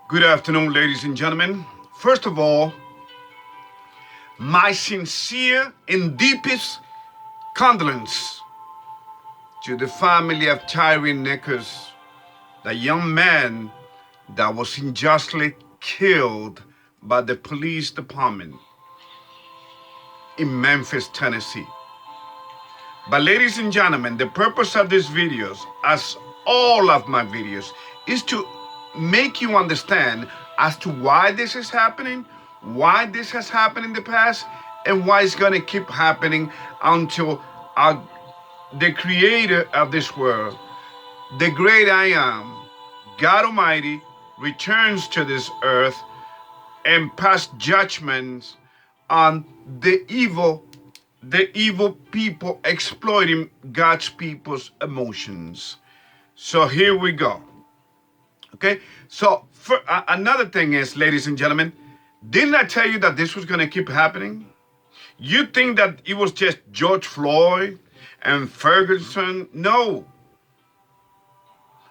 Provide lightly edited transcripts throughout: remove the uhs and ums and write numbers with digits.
Good afternoon, ladies and gentlemen. First of all, my sincere and deepest condolence to the family of Tyre Nichols, the young man that was unjustly killed by the police department in Memphis, Tennessee. But ladies and gentlemen, the purpose of these videos, as all of my videos, is to make you understand as to why this is happening, why this has happened in the past, and why it's going to keep happening until the creator of this world, the great I am, God Almighty, returns to this earth and pass judgments on the evil people exploiting God's people's emotions. So here we go. Okay, so another thing is, ladies and gentlemen, didn't I tell you that this was going to keep happening? You think that it was just George Floyd and Ferguson? No.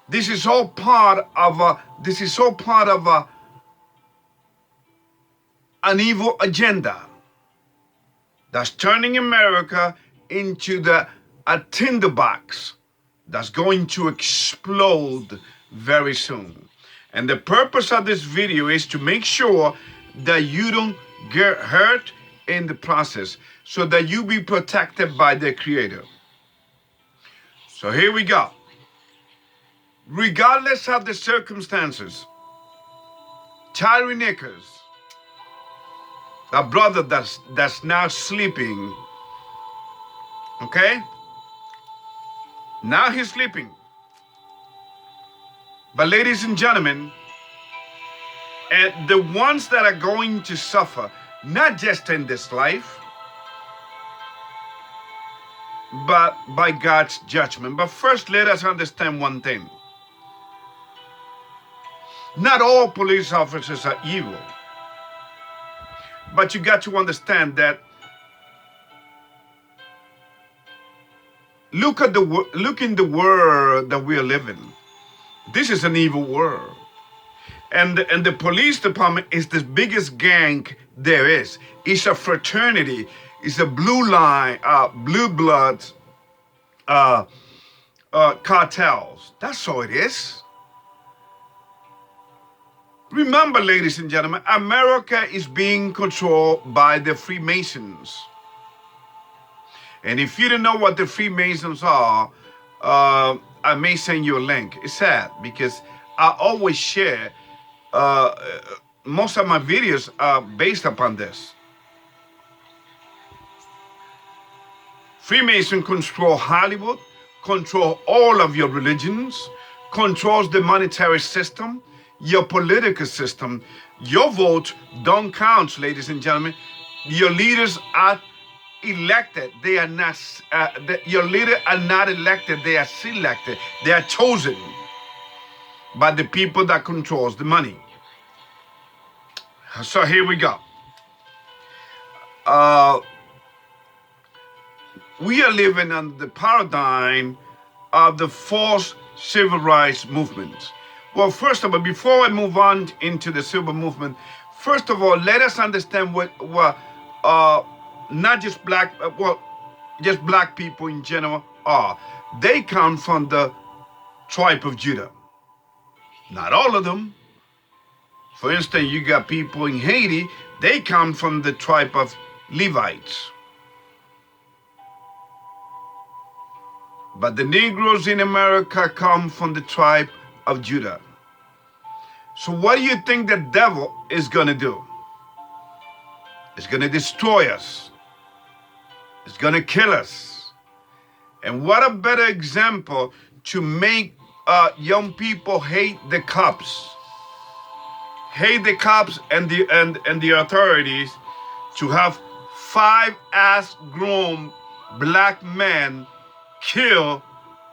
This is all part of an evil agenda that's turning America into a tinderbox that's going to explode very soon. And the purpose of this video is to make sure that you don't get hurt in the process, so that you be protected by the Creator. So here we go. Regardless of the circumstances, Tyre Nichols, the brother that's now sleeping, okay? Now he's sleeping. But ladies and gentlemen, the ones that are going to suffer, not just in this life, but by God's judgment. But first, let us understand one thing. Not all police officers are evil. But you got to understand that look in the world that we are living. This is an evil world. And the police department is the biggest gang there is. It's a fraternity. It's a blue line, blue bloods, cartels. That's all it is. Remember, ladies and gentlemen, America is being controlled by the Freemasons. And if you don't know what the Freemasons are, I may send you a link. It's sad because I always share, most of my videos are based upon this. Freemason control Hollywood, control all of your religions, controls the monetary system, your political system. Your vote don't count, ladies and gentlemen. Your leaders are elected. They are not. Your leaders are not elected. They are selected. They are chosen by the people that controls the money. So here we go. We are living under the paradigm of the fourth civil rights movement. Well, first of all, before I move on into the civil movement, first of all, let us understand what not just just black people in general are. They come from the tribe of Judah. Not all of them. For instance, you got people in Haiti, they come from the tribe of Levites. But the Negroes in America come from the tribe of Judah. So what do you think the devil is going to do? It's going to destroy us. It's going to kill us. And what a better example to make young people hate the cops. Hate the cops and the authorities, to have 5 grown black men kill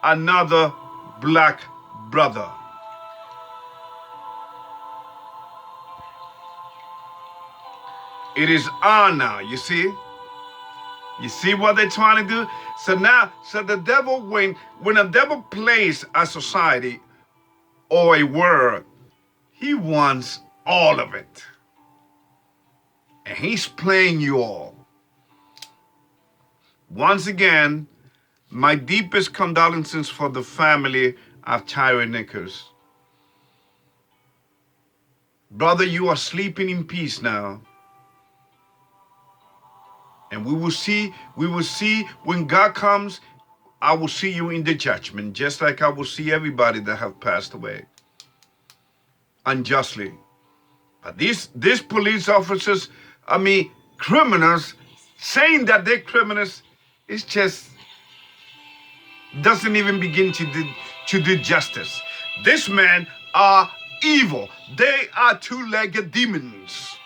another black brother. It is on now, you see? You see what they're trying to do? So the devil, when a devil plays a society or a world, He wants all of it. And he's playing you all. Once again, my deepest condolences for the family of Tyre and Nichols. Brother, you are sleeping in peace now. And we will see when God comes, I will see you in the judgment, just like I will see everybody that have passed away unjustly. But these police officers, criminals, saying that they're criminals, it's just doesn't even begin to do justice. These men are evil. They are two-legged demons.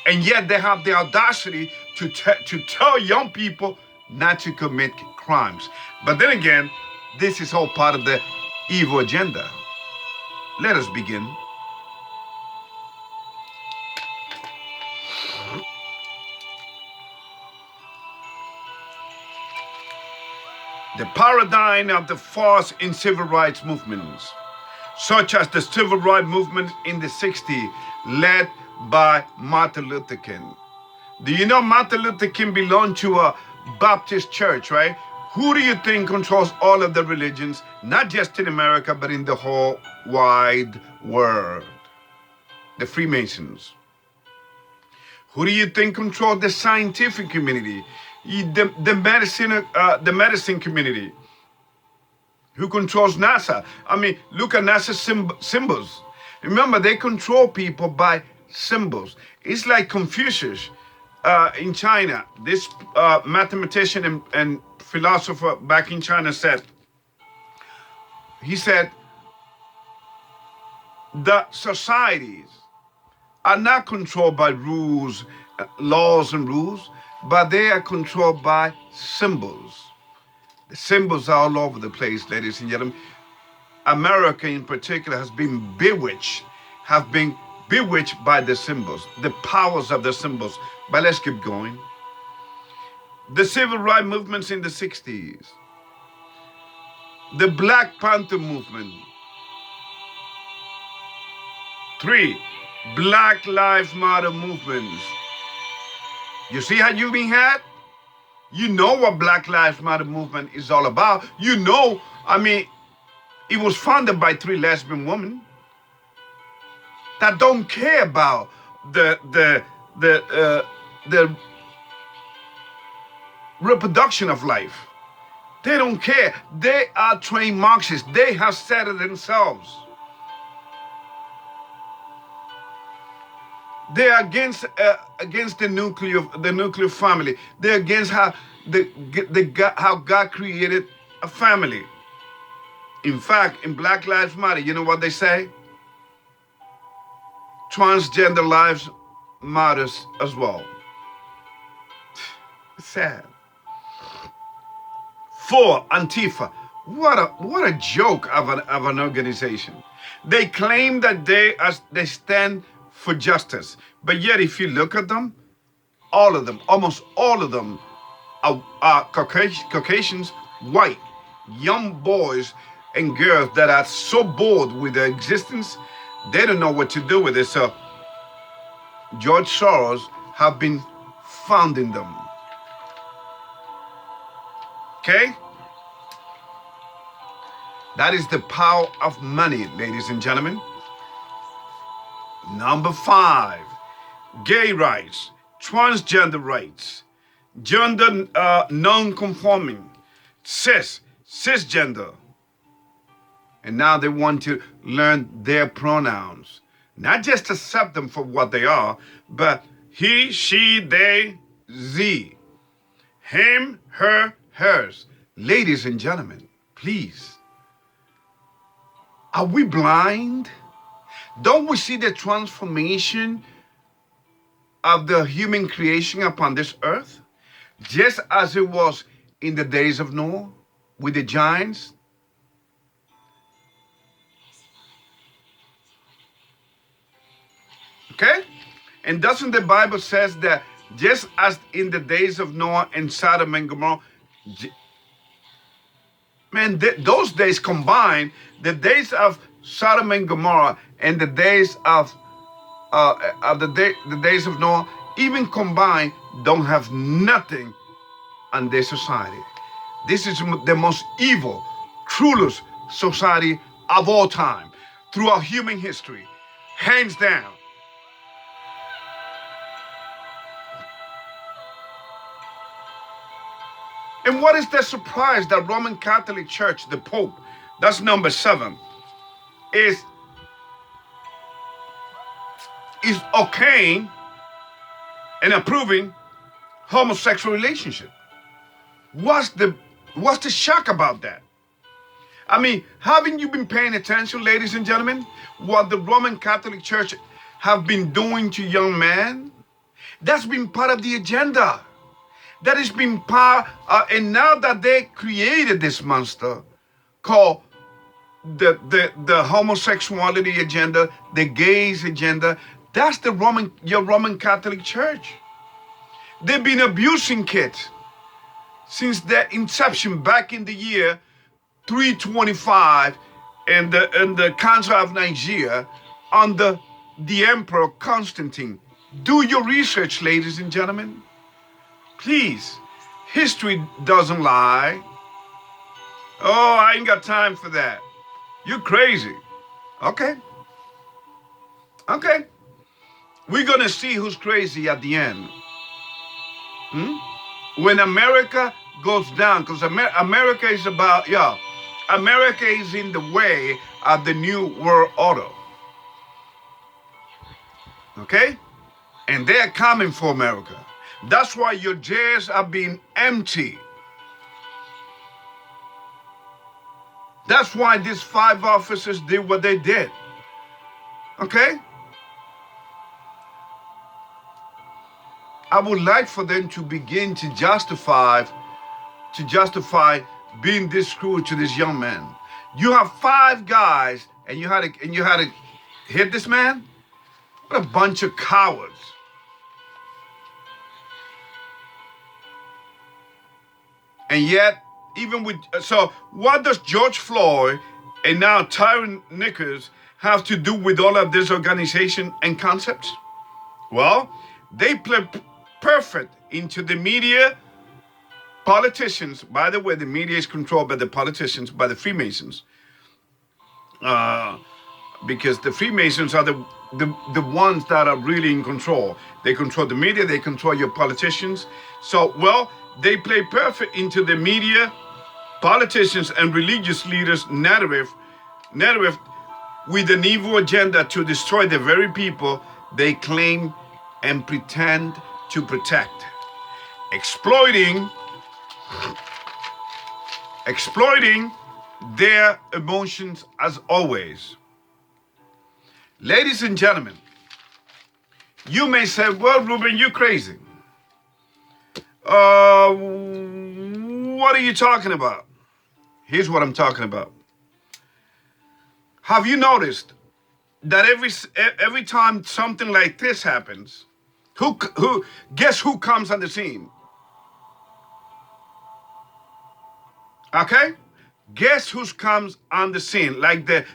And yet they have the audacity to tell young people not to commit crimes. But then again, this is all part of the evil agenda. Let us begin. The paradigm of the force in civil rights movements, such as the civil rights movement in the 60s, led by Martin Luther King. Do you know Martin Luther King belonged to a Baptist church, right? Who do you think controls all of the religions, not just in America, but in the whole wide world? The Freemasons. Who do you think controls the scientific community? The medicine community. Who controls NASA? Look at NASA's symbols. Remember, they control people by symbols. It's like Confucius in China. This mathematician and philosopher back in China said, the societies are not controlled by rules, laws and rules, but they are controlled by symbols. The symbols are all over the place, ladies and gentlemen. America in particular have been bewitched by the symbols, the powers of the symbols. But let's keep going. The civil rights movements in the 60s, the Black Panther movement. 3, Black Lives Matter movements. You see how you've been had? You know what Black Lives Matter movement is all about. You know, it was founded by 3 lesbian women that don't care about the reproduction of life. They don't care. They are trained Marxists. They have said it themselves. They're against the nuclear family. They're against how God created a family. In fact, in Black Lives Matter, you know what they say? Transgender lives matters as well. It's sad. 4, Antifa. What a joke of an organization. They claim that they stand for justice, but yet if you look at them, all of them, almost all of them, are Caucasians, white, young boys and girls that are so bored with their existence, they don't know what to do with it. So George Soros have been funding them. Okay? That is the power of money, ladies and gentlemen. Number 5, gay rights, transgender rights, gender non-conforming, cisgender. And now they want to learn their pronouns. Not just accept them for what they are, but he, she, they, ze, him, her, hers. Ladies and gentlemen, please. Are we blind? Don't we see the transformation of the human creation upon this earth? Just as it was in the days of Noah with the giants. Okay? And doesn't the Bible says that just as in the days of Noah and Sodom and Gomorrah, man, those days combined, the days of Sodom and Gomorrah and the days of the days of Noah, even combined, don't have nothing on their society. This is the most evil, cruelest society of all time throughout human history, hands down. And what is the surprise that Roman Catholic Church, the Pope, that's number 7, is okaying and approving homosexual relationship? What's the shock about that? I mean, haven't you been paying attention, ladies and gentlemen, what the Roman Catholic Church have been doing to young men? That's been part of the agenda. That has been part, and now that they created this monster called the homosexuality agenda, the gays agenda, that's your Roman Catholic Church. They've been abusing kids since their inception back in the year 325 in the Council of Nicaea under the Emperor Constantine. Do your research, ladies and gentlemen. Please, history doesn't lie. Oh, I ain't got time for that. You're crazy. Okay. Okay. We're going to see who's crazy at the end. When America goes down, because America is about, America is in the way of the new world order. Okay? And they're coming for America. That's why your jails are being empty. That's why these 5 officers did what they did. Okay? I would like for them to begin to justify being this cruel to this young man. You have 5 guys and you had to hit this man? What a bunch of cowards. And yet, even with, so what does George Floyd and now Tyre Nichols have to do with all of this organization and concepts? Well, they play perfect into the media, politicians. By the way, the media is controlled by the politicians, by the Freemasons. Because the Freemasons are the ones that are really in control. They control the media, they control your politicians. So, well, they play perfect into the media, politicians, and religious leaders' narrative with an evil agenda to destroy the very people they claim and pretend to protect. Exploiting their emotions as always. Ladies and gentlemen, you may say, well, Ruben, you're crazy. What are you talking about? Here's what I'm talking about. Have you noticed that every time something like this happens, guess who comes on the scene? Okay? Guess who comes on the scene like the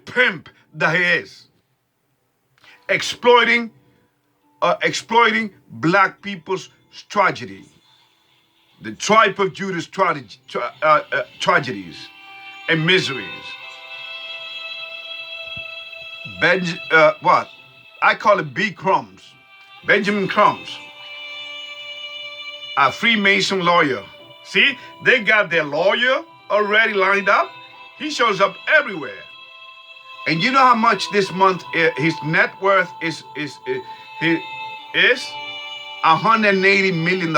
pimp that he is? Exploiting black people's tragedy. The tribe of Judah's tragedies and miseries. What? I call it B. Crumbs. Benjamin Crumbs. A Freemason lawyer. See, they got their lawyer already lined up. He shows up everywhere. And you know how much this month his net worth is $180 million.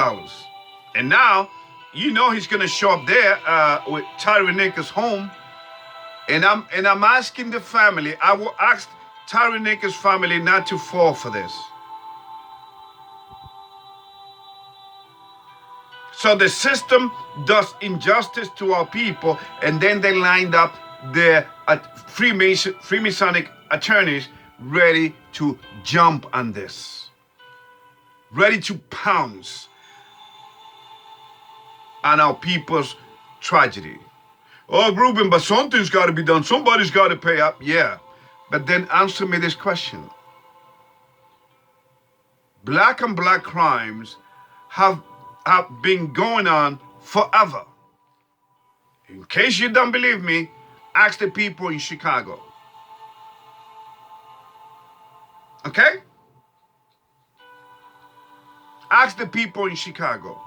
And now, you know he's gonna show up there with Tyre Nichols' home. And I'm asking the family, I will ask Tyre Nichols' family not to fall for this. So the system does injustice to our people, and then they lined up their Freemasonic attorneys ready to jump on this, ready to pounce on our people's tragedy, Oh, Ruben, but something's got to be done. Somebody's got to pay up. Yeah. But then answer me this question. Black on black crimes have been going on forever. In case you don't believe me, ask the people in Chicago. Okay? Ask the people in Chicago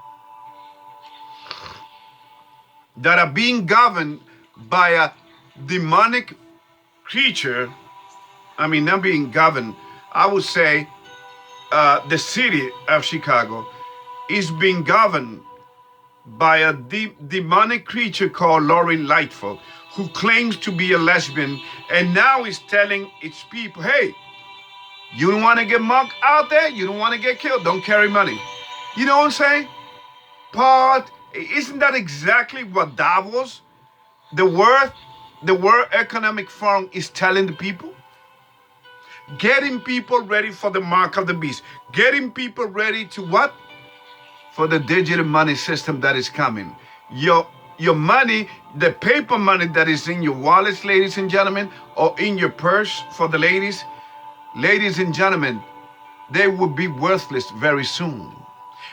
that are being governed by a demonic creature. I mean, not being governed, I would say the city of Chicago is being governed by a demonic creature called Lori Lightfoot, who claims to be a lesbian, and now is telling its people, hey, you don't want to get mugged out there? You don't want to get killed? Don't carry money. You know what I'm saying? But isn't that exactly what Davos, the World Economic Forum, is telling the people? Getting people ready for the mark of the beast. Getting people ready to what? For the digital money system that is coming. Your money, the paper money that is in your wallets, ladies and gentlemen, or in your purse for the ladies and gentlemen, they will be worthless very soon.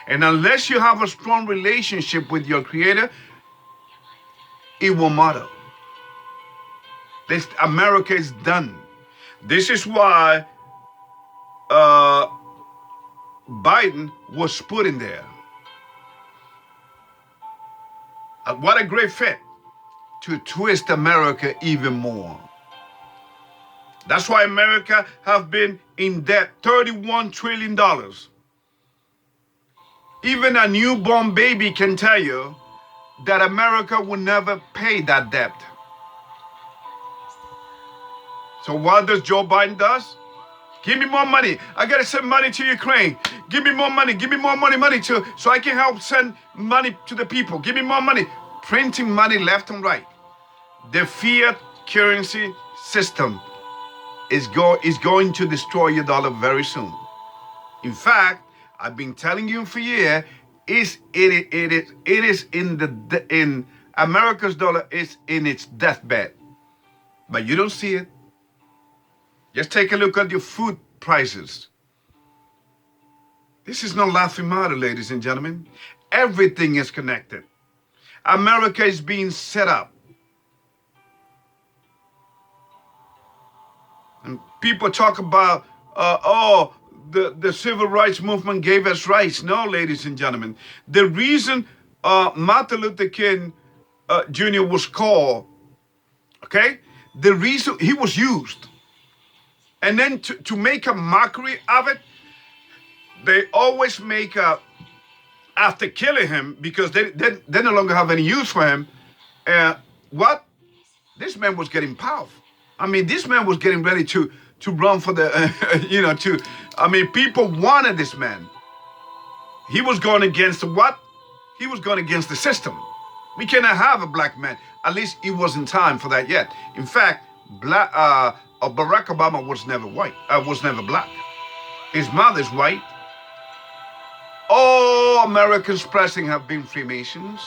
And unless you have a strong relationship with your Creator, it will matter. This America is done. This is why Biden was put in there. What a great fit to twist America even more. That's why America have been in debt $31 trillion. Even a newborn baby can tell you that America will never pay that debt. So what does Joe Biden does? Give me more money. I gotta send money to Ukraine. Give me more money. Give me more money so I can help send money to the people. Give me more money. Printing money left and right. The fiat currency system is going to destroy your dollar very soon. In fact, I've been telling you for years, it is in America's dollar is in its deathbed, but you don't see it. Just take a look at your food prices. This is no laughing matter, ladies and gentlemen. Everything is connected. America is being set up. And people talk about, the civil rights movement gave us rights. No, ladies and gentlemen. The reason Martin Luther King Jr. was called, okay? The reason he was used. And then to make a mockery of it, they always make a, after killing him, because they no longer have any use for him, what? This man was getting powerful. I mean, this man was getting ready to run for the, people wanted this man. He was going against what? He was going against the system. We cannot have a black man. At least it wasn't time for that yet. In fact, Barack Obama was never white, was never black. His mother's white. All Americans presidents have been Freemasons.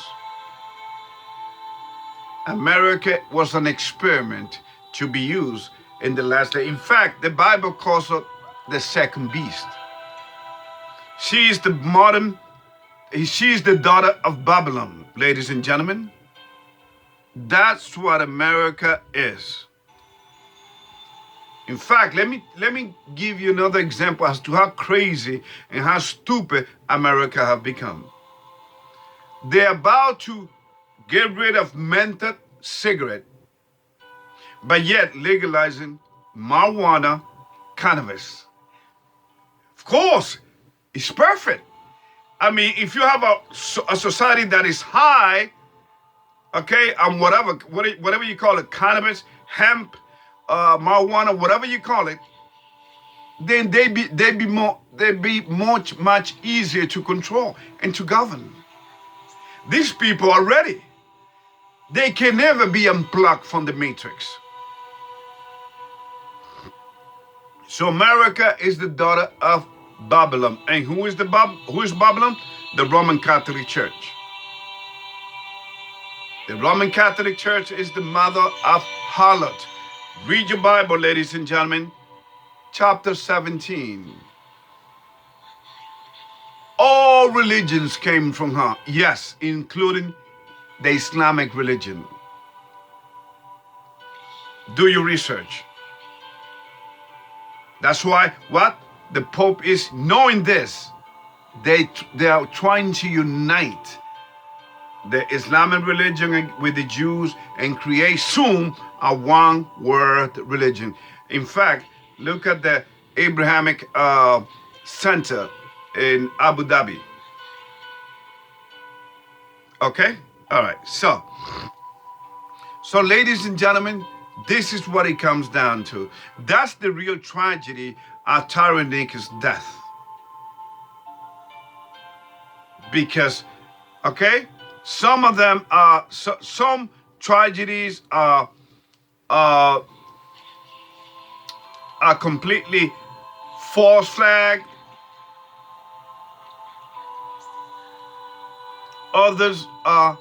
America was an experiment to be used in the last day. In fact, the Bible calls her the second beast. She is the daughter of Babylon, ladies and gentlemen. That's what America is. In fact, let me give you another example as to how crazy and how stupid America have become. They're about to get rid of menthol cigarette, but yet legalizing marijuana, cannabis. Of course, it's perfect. I mean, if you have a society that is high, okay, and whatever you call it, cannabis, hemp, marijuana, whatever you call it, then they'd be much easier to control and to govern. These people are ready. They can never be unplugged from the matrix. So America is the daughter of Babylon. And who is Babylon? The Roman Catholic Church. The Roman Catholic Church is the mother of harlot. Read your Bible, ladies and gentlemen. Chapter 17. All religions came from her. Yes, including the Islamic religion. Do your research. That's why what? The Pope is knowing this. They are trying to unite the Islamic religion with the Jews and create soon a one world religion. In fact, look at the Abrahamic Center in Abu Dhabi. Okay? All right. So ladies and gentlemen, this is what it comes down to. That's the real tragedy of Tyre and Nichols' death. Because, okay, some of them are, some tragedies are completely false flag. Others are,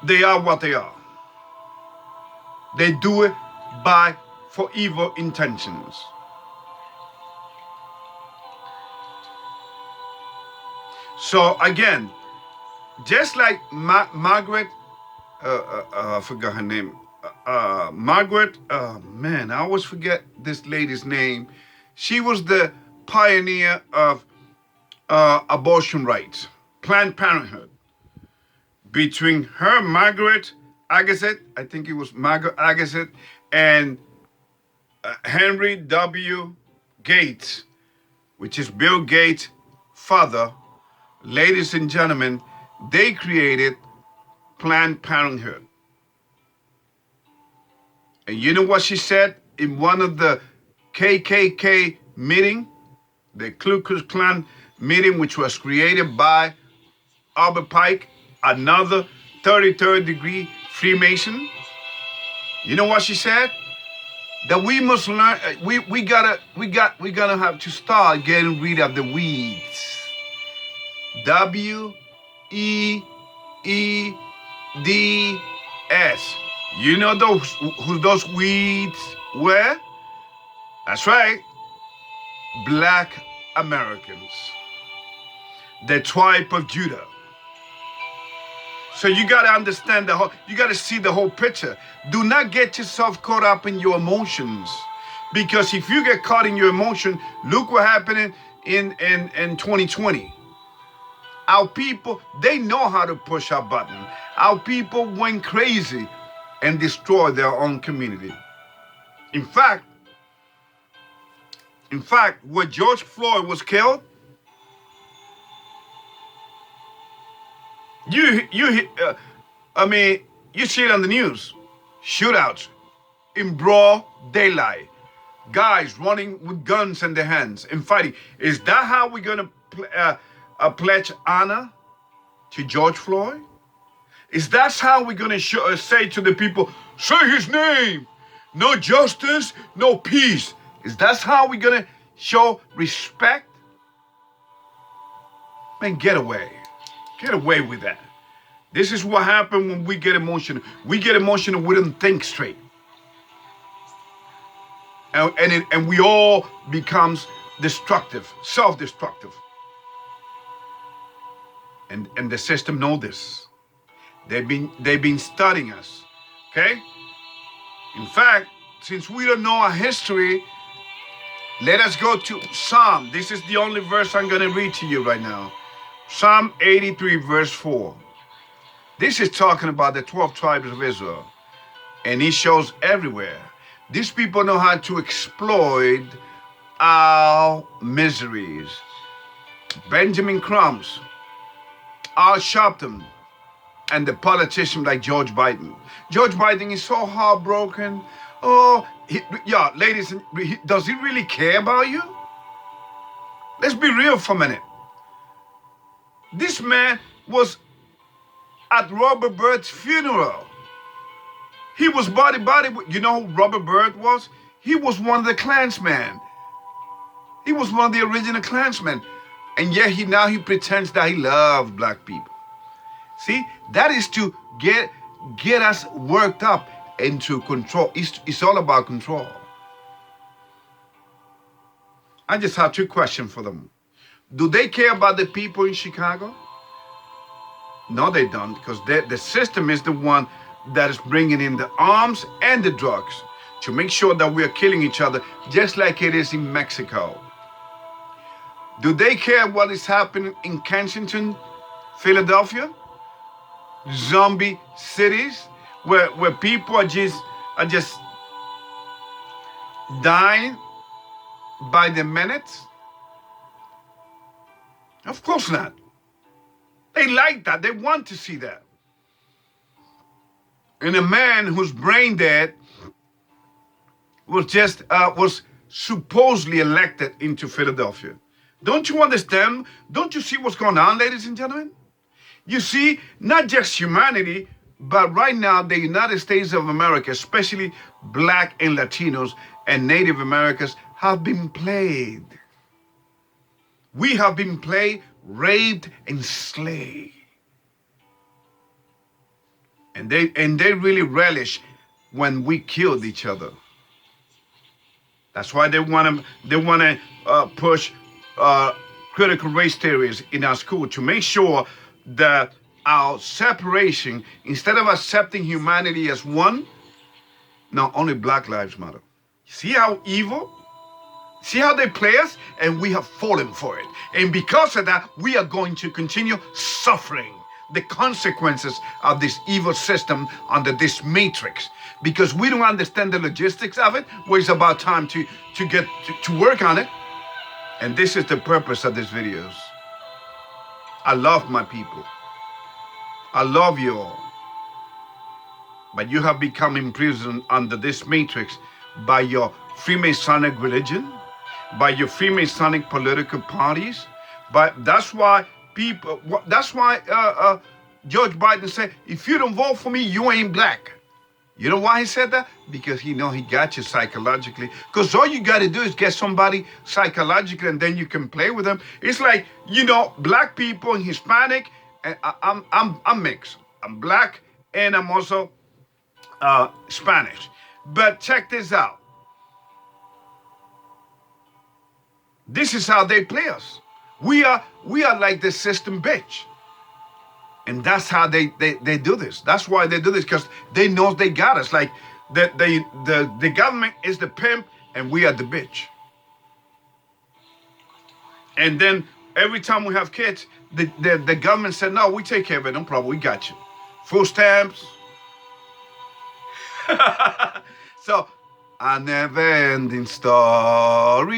they are what they are. They do it for evil intentions. So again, just like Margaret, I forgot her name. Margaret, man, I always forget this lady's name. She was the pioneer of abortion rights, Planned Parenthood. Between her, Margaret Agassiz, I think it was Margaret Agassiz, and Henry W. Gates, which is Bill Gates' father, ladies and gentlemen, they created Planned Parenthood. And you know what she said in one of the KKK meeting, the Ku Klux Klan meeting, which was created by Albert Pike, another 33rd degree Freemason? You know what she said? That we must learn. We gotta have to start getting rid of the weeds. WEEDS. You know who those weeds were? That's right. Black Americans. The tribe of Judah. So you got to understand you got to see the whole picture. Do not get yourself caught up in your emotions. Because if you get caught in your emotion, look what happened in 2020. Our people, they know how to push our button. Our people went crazy and destroyed their own community. In fact, when George Floyd was killed, you see it on the news. Shootouts in broad daylight. Guys running with guns in their hands and fighting. Is that how we're going to pledge honor to George Floyd? Is that how we're going to say to the people, say his name, no justice, no peace? Is that how we're going to show respect? Man, get away. Get away with that. This is what happens when we get emotional. We get emotional, we don't think straight. And we all becomes destructive, self-destructive. And the system know this. They've been studying us, okay? In fact, since we don't know our history, let us go to Psalm. This is the only verse I'm going to read to you right now. Psalm 83, verse 4. This is talking about the 12 tribes of Israel. And it shows everywhere. These people know how to exploit our miseries. Benjamin Crumbs, Al Sharpton, and the politician like George Biden. George Biden is so heartbroken. Oh, ladies, does he really care about you? Let's be real for a minute. This man was at Robert Byrd's funeral. He was body. You know who Robert Byrd was? He was one of the Klansmen. He was one of the original Klansmen. And yet now he pretends that he loves black people. See, that is to get us worked up and to control. It's all about control. I just have two questions for them. Do they care about the people in Chicago? No, they don't, because the system is the one that is bringing in the arms and the drugs to make sure that we are killing each other, just like it is in Mexico. Do they care what is happening in Kensington, Philadelphia? Zombie cities where people are just dying by the minutes? Of course not. They like that. They want to see that. And a man who's brain dead was supposedly elected into Philadelphia. Don't you understand? Don't you see what's going on, ladies and gentlemen? You see, not just humanity, but right now the United States of America, especially Black and Latinos and Native Americans, have been played. We have been played, raped, and slayed. And they really relish when we killed each other. That's why they want to push critical race theories in our school to make sure that our separation, instead of accepting humanity as one, now only Black Lives Matter. See how evil? See how they play us? And we have fallen for it. And because of that, we are going to continue suffering the consequences of this evil system under this matrix. Because we don't understand the logistics of it, well, it's about time to get to work on it. And this is the purpose of these videos. I love my people. I love you all. But you have become imprisoned under this matrix by your Freemasonic religion, by your Freemasonic political parties. But that's why George Biden said, if you don't vote for me, you ain't black. You know why he said that? Because he know he got you psychologically. Because all you got to do is get somebody psychologically, and then you can play with them. It's like, you know, black people and Hispanic. And I'm mixed. I'm black and I'm also Spanish. But check this out. This is how they play us. We are like the system bitch. And that's how they do this. That's why they do this, because they know they got us. Like the government is the pimp and we are the bitch. And then every time we have kids, the government said, no, we take care of it, no problem, we got you. Food stamps. So, a never-ending story.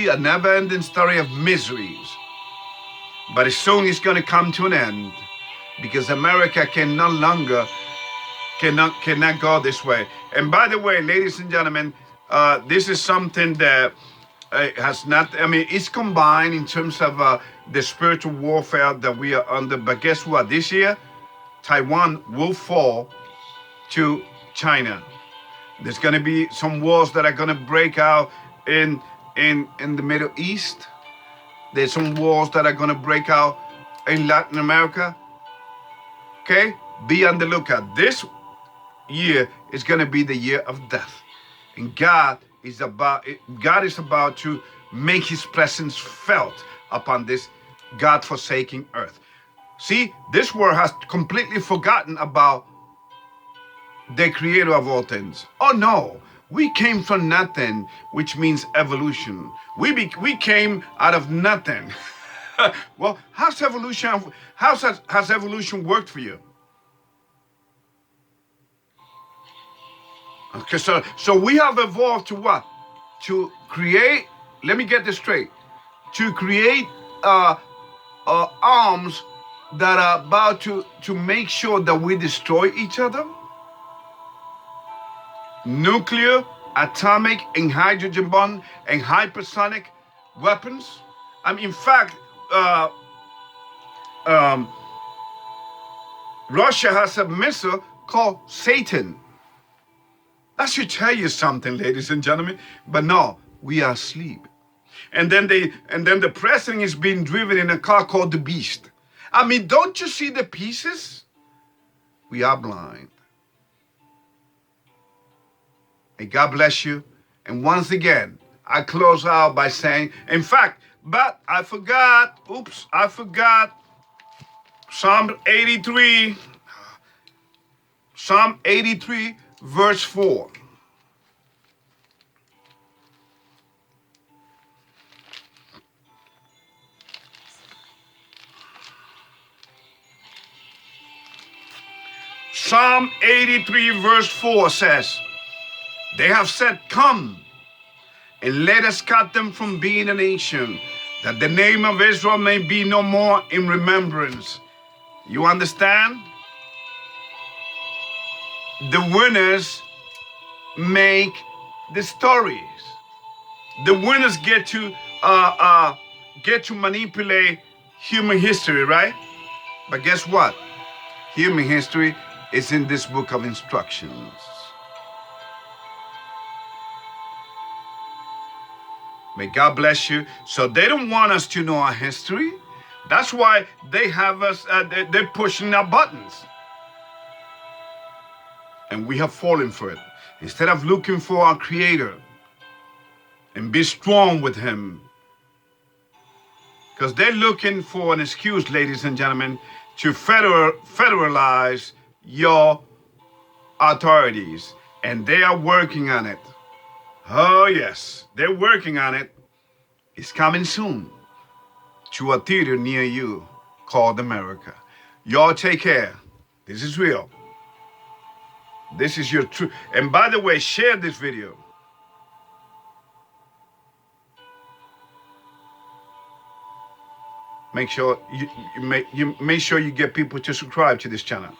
A never-ending story of miseries. But soon it's going to come to an end, because America can no longer cannot go this way. And by the way, ladies and gentlemen, this is something that has not, I mean, it's combined in terms of the spiritual warfare that we are under. But guess what? This year, Taiwan will fall to China. There's going to be some wars that are going to break out in the Middle East. There's some wars that are going to break out in Latin America. Okay? Be on the lookout. This year is going to be the year of death. And God is about to make his presence felt upon this God-forsaken earth. See, this world has completely forgotten about the creator of all things. Oh no, we came from nothing, which means evolution. We came out of nothing. Well, has evolution worked for you? Okay, so we have evolved to what? To create, let me get this straight, to create arms that are about to make sure that we destroy each other? Nuclear, atomic, and hydrogen bomb, and hypersonic weapons? I mean, in fact, Russia has a missile called Satan. That should tell you something, ladies and gentlemen. But no, we are asleep. And then the president is being driven in a car called the Beast. I mean, don't you see the pieces? We are blind. May God bless you. And once again, I close out by saying, in fact, but I forgot, oops, I forgot Psalm 83, verse 4. Psalm 83, verse 4 says, they have said, come, and let us cut them from being a nation, that the name of Israel may be no more in remembrance. You understand? The winners make the stories. The winners get to manipulate human history, right? But guess what? Human history is in this book of instructions. May God bless you. So they don't want us to know our history. That's why they have us, they're pushing our buttons. And we have fallen for it. Instead of looking for our Creator and be strong with Him. Because they're looking for an excuse, ladies and gentlemen, to federalize your authorities. And they are working on it. Oh yes, they're working on it. It's coming soon to a theater near you called America. Y'all take care. This is real. This is your truth. And by the way, share this video. Make sure you make sure you get people to subscribe to this channel.